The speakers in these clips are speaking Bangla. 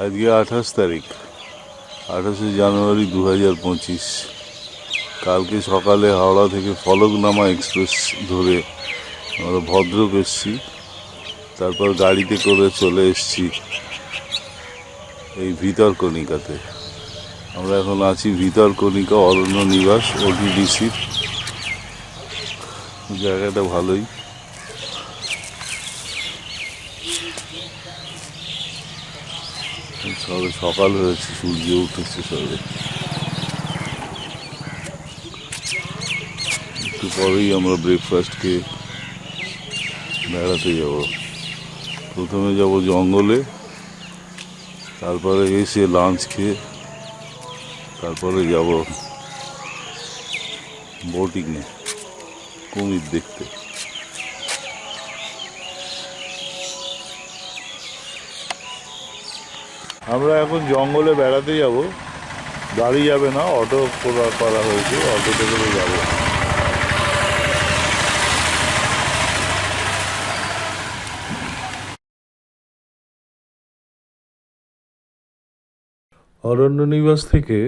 আজকে 28 তারিখ, 28শে জানুয়ারি 2025। কালকে সকালে হাওড়া থেকে ফলকনামা এক্সপ্রেস ধরে আমরা ভদ্রক এসেছি, তারপর গাড়িতে করে চলে এসেছি এই ভিতরকণিকাতে। আমরা এখন আছি ভিতরকণিকা অরণ্য নিবাস, ওটিডিসির। জায়গাটা ভালোই। সবে সকাল হয়েছে, সূর্য উঠেছে সবে। একটু পরেই আমরা ব্রেকফাস্ট খেয়ে বেড়াতে যাব। প্রথমে যাব জঙ্গলে, তারপরে এসে লাঞ্চ খেয়ে তারপরে যাব বোটিংয়ে, কুমির দেখতে। আমরা এখন জঙ্গলে বেড়াতে যাব। গাড়ি যাবে না, অটো করা হয়েছে, অটোতে করে যাব। অরণ্য নিবাস থেকে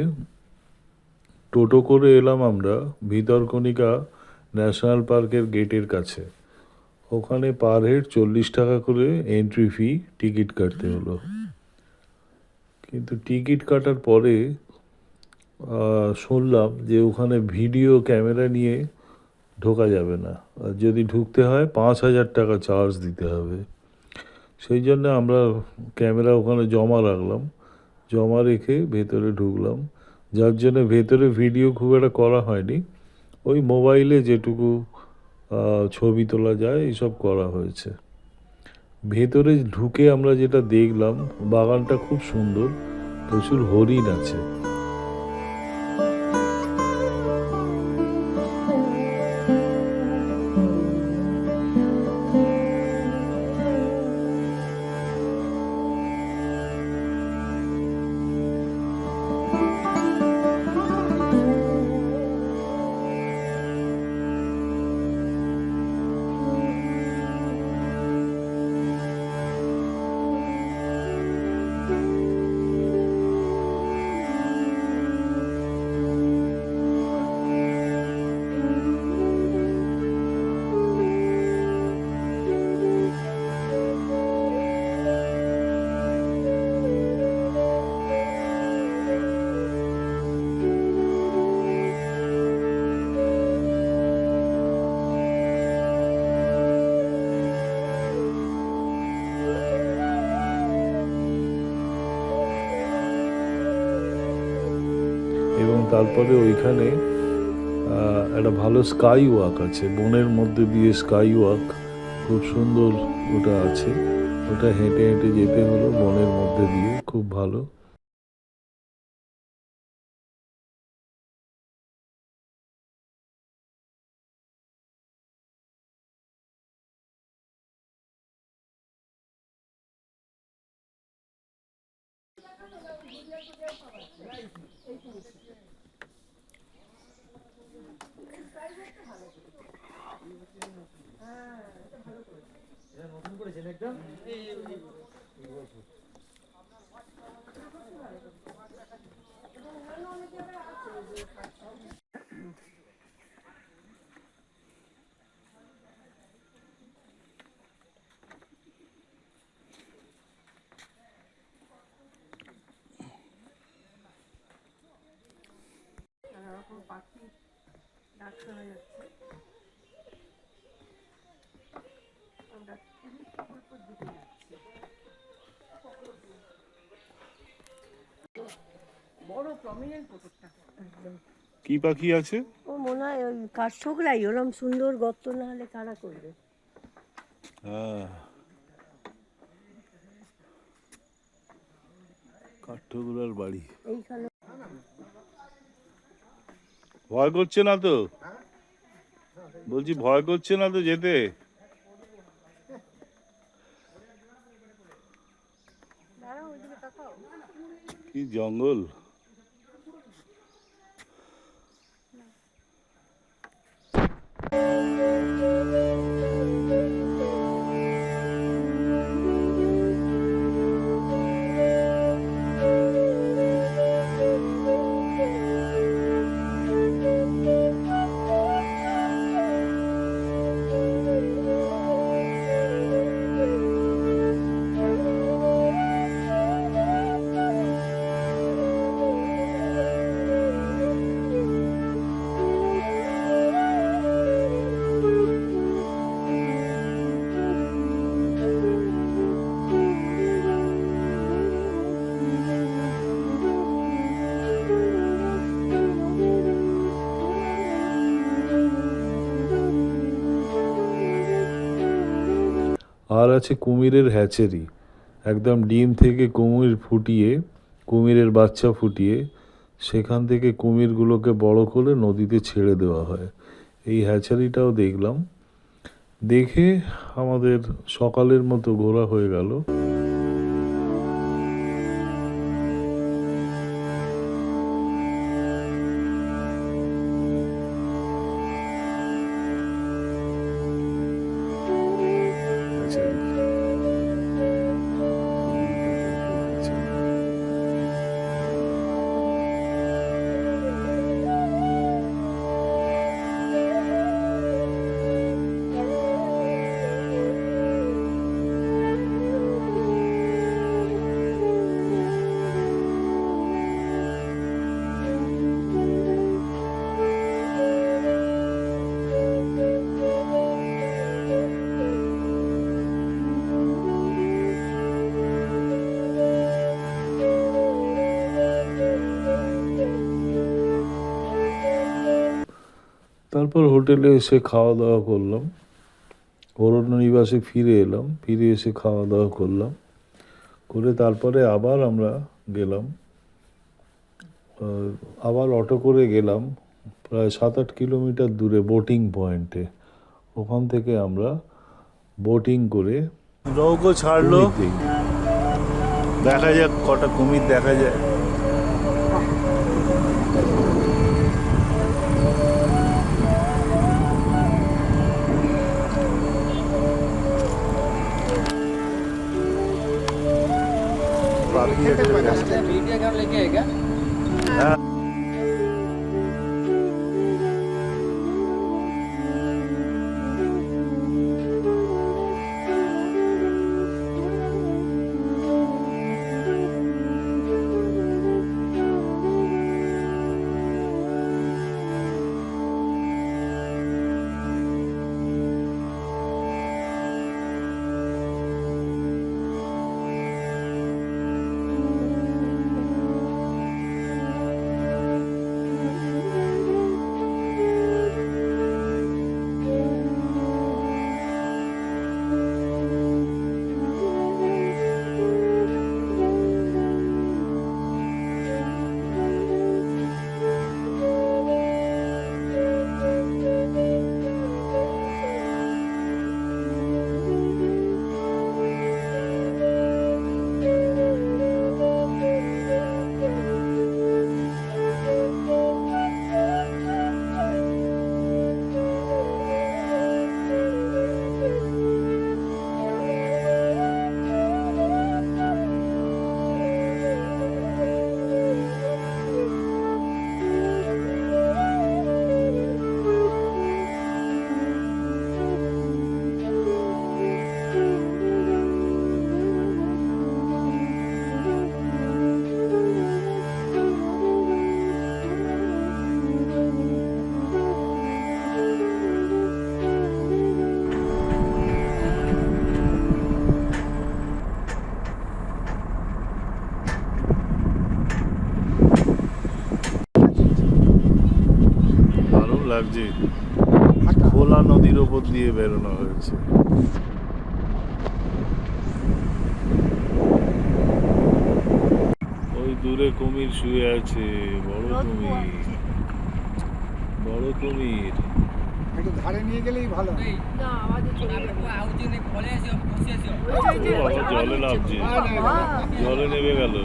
টোটো করে এলাম আমরা ভিতরকণিকা ন্যাশনাল পার্কের গেটের কাছে। ওখানে পার হেড 40 টাকা করে এন্ট্রি ফি, টিকিট কাটতে হলো। কিন্তু টিকিট কাটার পরে শুনলাম যে ওখানে ভিডিও ক্যামেরা নিয়ে ঢোকা যাবে না, আর যদি ঢুকতে হয় 5,000 টাকা চার্জ দিতে হবে। সেই জন্য আমরা ক্যামেরা ওখানে জমা রাখলাম, জমা রেখে ভেতরে ঢুকলাম। যার জন্য ভেতরে ভিডিও খুব একটা করা হয়নি, ওই মোবাইলে যেটুকু ছবি তোলা যায় এইসব করা হয়েছে। ভেতরে ঢুকে আমরা যেটা দেখলাম, বাগানটা খুব সুন্দর, প্রচুর হরিণ আছে। এবং তারপরে ওইখানে একটা ভালো স্কাই ওয়াক আছে, বনের মধ্যে দিয়ে স্কাই ওয়াক, খুব সুন্দর ওটা আছে। ওটা হেঁটে হেঁটে যেতে হলো বনের মধ্যে দিয়ে, খুব ভালো। কি পাখি আছে? ও মনে হয় ওই কাঠঠোকরাই, ওরম সুন্দর গর্ত না হলে কারা করবে। হ্যাঁ, কাঠঠোকরার বাড়ি। এইখানে ভয় করছে না তো? বলছি ভয় করছে না তো যেতে? কি জঙ্গল! আর আছে কুমিরের হ্যাচেরি, একদম ডিম থেকে কুমিরের বাচ্চা ফুটিয়ে সেখান থেকে কুমিরগুলোকে বড় করে নদীতে ছেড়ে দেওয়া হয়। এই হ্যাচারিটাও দেখলাম। দেখে আমাদের সকালের মতো ঘোরা হয়ে গেল। তারপর হোটেলে এসে খাওয়া দাওয়া করলাম, অরণ্য নিবাসে ফিরে এলাম, ফিরে এসে খাওয়া দাওয়া করলাম, করে তারপরে আবার আমরা গেলাম, আবার অটো করে গেলাম প্রায় 7-8 কিলোমিটার দূরে বোটিং পয়েন্টে। ওখান থেকে আমরা বোটিং করে নৌকো ছাড়লো, দেখা যাক কটা কুমির দেখা যায়। লাগছে, খোলা নদীর ওপর দিয়ে বেরোনো হয়েছে। ওই দূরে কুমির শুয়ে আছে, বড় কুমির। একটু ধারে নিয়ে গেলেই ভালো। জলে নামছে, জলে নেমে গেল।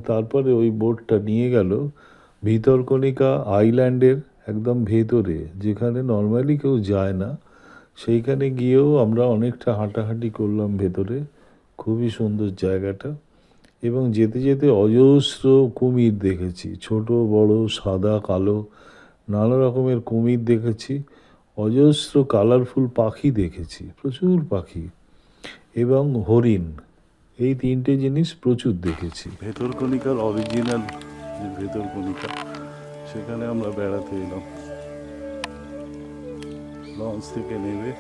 তারপরে ওই বোটটা নিয়ে গেল ভিতরকণিকা আইল্যান্ডের একদম ভেতরে, যেখানে নর্মালি কেউ যায় না। সেইখানে গিয়েও আমরা অনেকটা হাঁটাহাঁটি করলাম ভেতরে। খুবই সুন্দর জায়গাটা। এবং যেতে যেতে অজস্র কুমির দেখেছি, ছোট বড় সাদা কালো নানা রকমের কুমির দেখেছি। অজস্র কালারফুল পাখি দেখেছি, প্রচুর পাখি এবং হরিণ। এই তিনটে জিনিস প্রচুর দেখেছি। ভেতরকণিকার অরিজিনাল যে ভেতরকণিকা, সেখানে আমরা বেড়াতে এলাম। লঞ্চ থেকে নেমে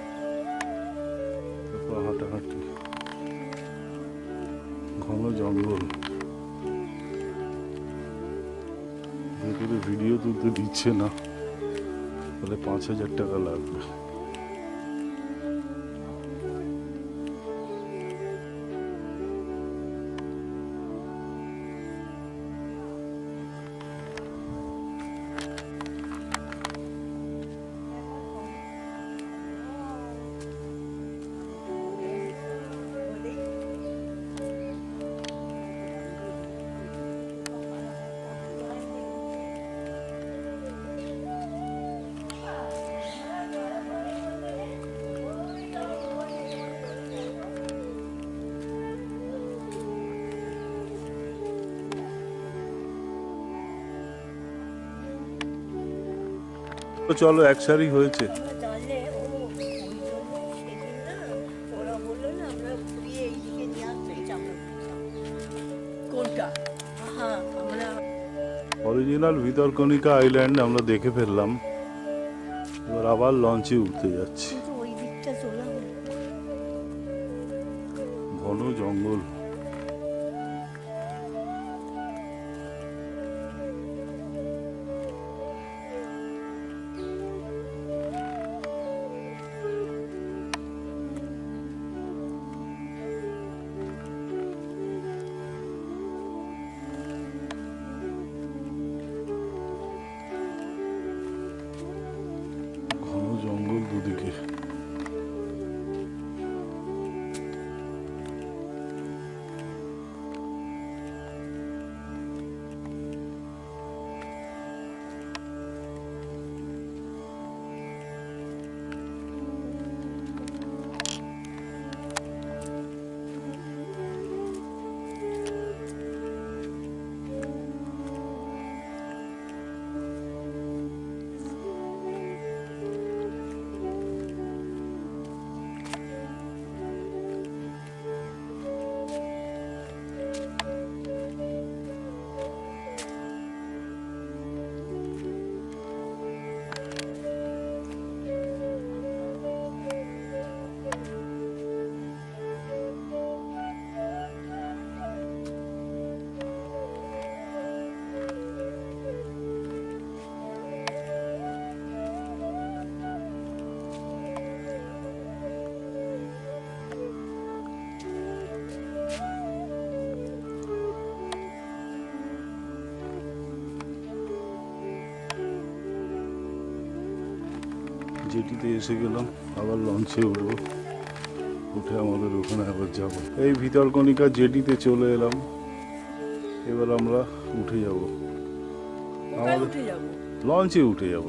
তারপর হাঁটাহাঁটি, ঘন জঙ্গল, ভেতরে ভিডিও তুলতে দিচ্ছে না, বলে 5,000 টাকা লাগবে। তো চলো, এক সারি হয়েছে। আমরা জানলে ওই জন্য সেদিন না ওরা বললো না আমরা ঘুরিয়ে এইদিকে নিয়ে আসতে, এটা আমরা বুঝলাম। কোনটা? হ্যাঁ, আমরা অরিজিনাল ভিতরকণিকা আইল্যান্ড আমরা দেখে ফেললাম। এবার আবার লঞ্চে উঠতে যাচ্ছি। কিন্তু ওই দিকটা চলে হলো। ঘন জঙ্গল। ঘন জঙ্গল দুদিকে। জেটিতে এসে গেলাম, আবার লঞ্চে উঠবো। উঠে আমাদের ওখানে আবার যাব। এই ভিতরকণিকা জেটিতে চলে এলাম। এবার আমরা উঠে যাব, আমাদের লঞ্চে উঠে যাব।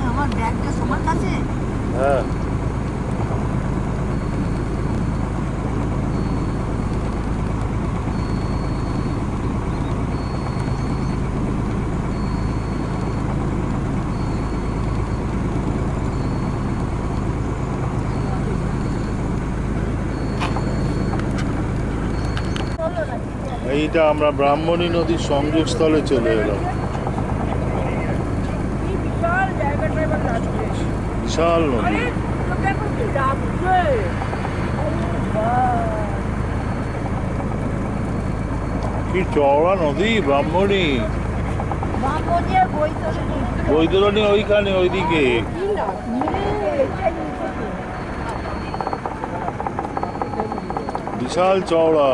আমার ব্যাগটা তোমার কাছে? হ্যাঁ এইটা আমরা ব্রাহ্মণী নদীর সংযোগস্থলে চলে এলাম। বিশাল জায়গাটা এবার লাগছে। বিশাল নদী। আরে তোকে এখন কি লাগছে? কি চওড়া নদী ব্রাহ্মণী। বামনি আর বৈতরণী। বৈতরণী ওইখানে ওইদিকে। কি লাগছে? বিশাল চওড়া।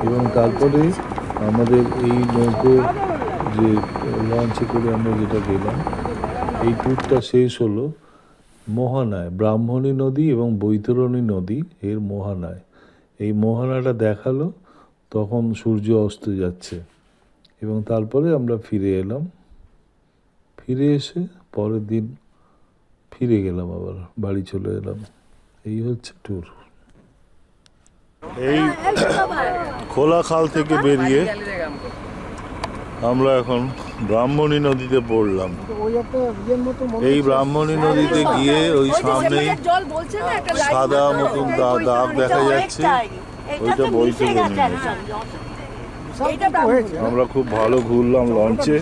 এবং তারপরে আমাদের এই নৌকো যে লঞ্চে করে আমরা যেটা গেলাম, এই ট্যুরটা শেষ হলো মোহনায়, ব্রাহ্মণী নদী এবং বৈতরণী নদী এর মোহনায়। এই মোহনাটা দেখালো, তখন সূর্য অস্ত যাচ্ছে। এবং তারপরে আমরা ফিরে এলাম। ফিরে এসে পরের দিন ফিরে গেলাম, আবার বাড়ি চলে এলাম। এই হচ্ছে ট্যুর। এই খোলা খাল থেকে বেরিয়ে আমরা এখন ব্রাহ্মণী নদীতে পড়লাম। ওই একটা ইয়ের মতো মনে এই ব্রাহ্মণী নদীতে গিয়ে ওই সামনেই জল বলছে না একটা লাইট সাদা মতন দাগ দেখা যাচ্ছে, ওইটা বৈতরণী নদী। এইটা হয়েছে। আমরা খুব ভালো ঘুরলাম লঞ্চে।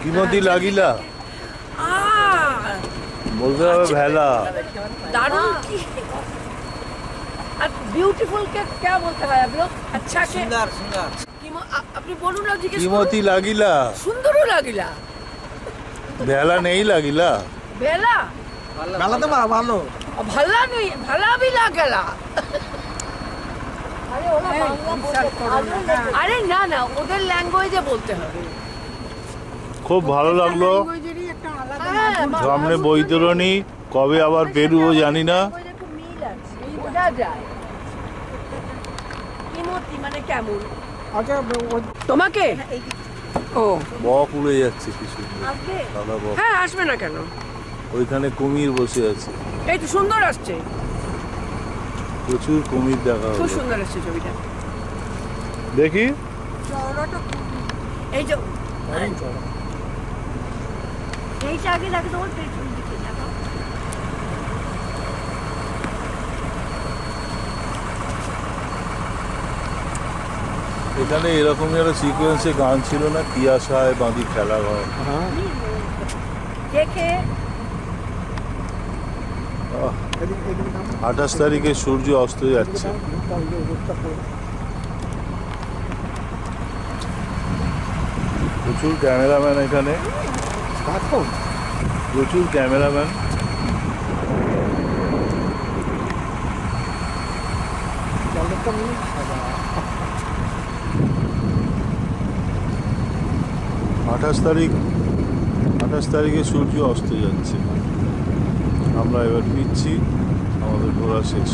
কি নদী লাগিলা বলতে হবে ভেলা। दारुण की ब्यूटीफुल के क्या बोलते हैं आप लोग? अच्छा के सुंदर सुंदर अपनी बोलू ना जी के কিমতি লাগিলা सुंदरो लागिला ভেলা নেই লাগিলা। बेला মেলা তো ভালো भला नहीं भला भी लागला। अरे ना ना उधर लैंग्वेजे बोलते हैं। খুব ভালো লাগলো। সামনে বৈতরণী, কবে আবার বেরুবো জানি না। বোঝা যায় কিমতি মানে কেমন। আচ্ছা তোমাকে ও বক উড়ে যাচ্ছে কিছু, সাদা বক। হ্যাঁ আসবে না কেন, ওইখানে কুমির বসে আছে, এই তো সুন্দর আসছে, প্রচুর কুমির দেখা খুব হলো। সুন্দর আসছে ছবিটা। দেখি এই যে এইটা আগে দেখো, তোমার পেছন দিকে দেখো। এখানে এরকমই একটা সিকোয়েন্সে গান ছিল না, কি আশায় বাঁধি খেলা ঘর। দেখে 28 তারিখে সূর্য অস্ত যাচ্ছে। প্রচুর ক্যামেরাম্যান এখানে, প্রচুর ক্যামেরাম্যান। আঠাশ তারিখে সূর্য অস্ত যাচ্ছে। আমরা এবার ফিরছি, আমাদের ঘোরা শেষ।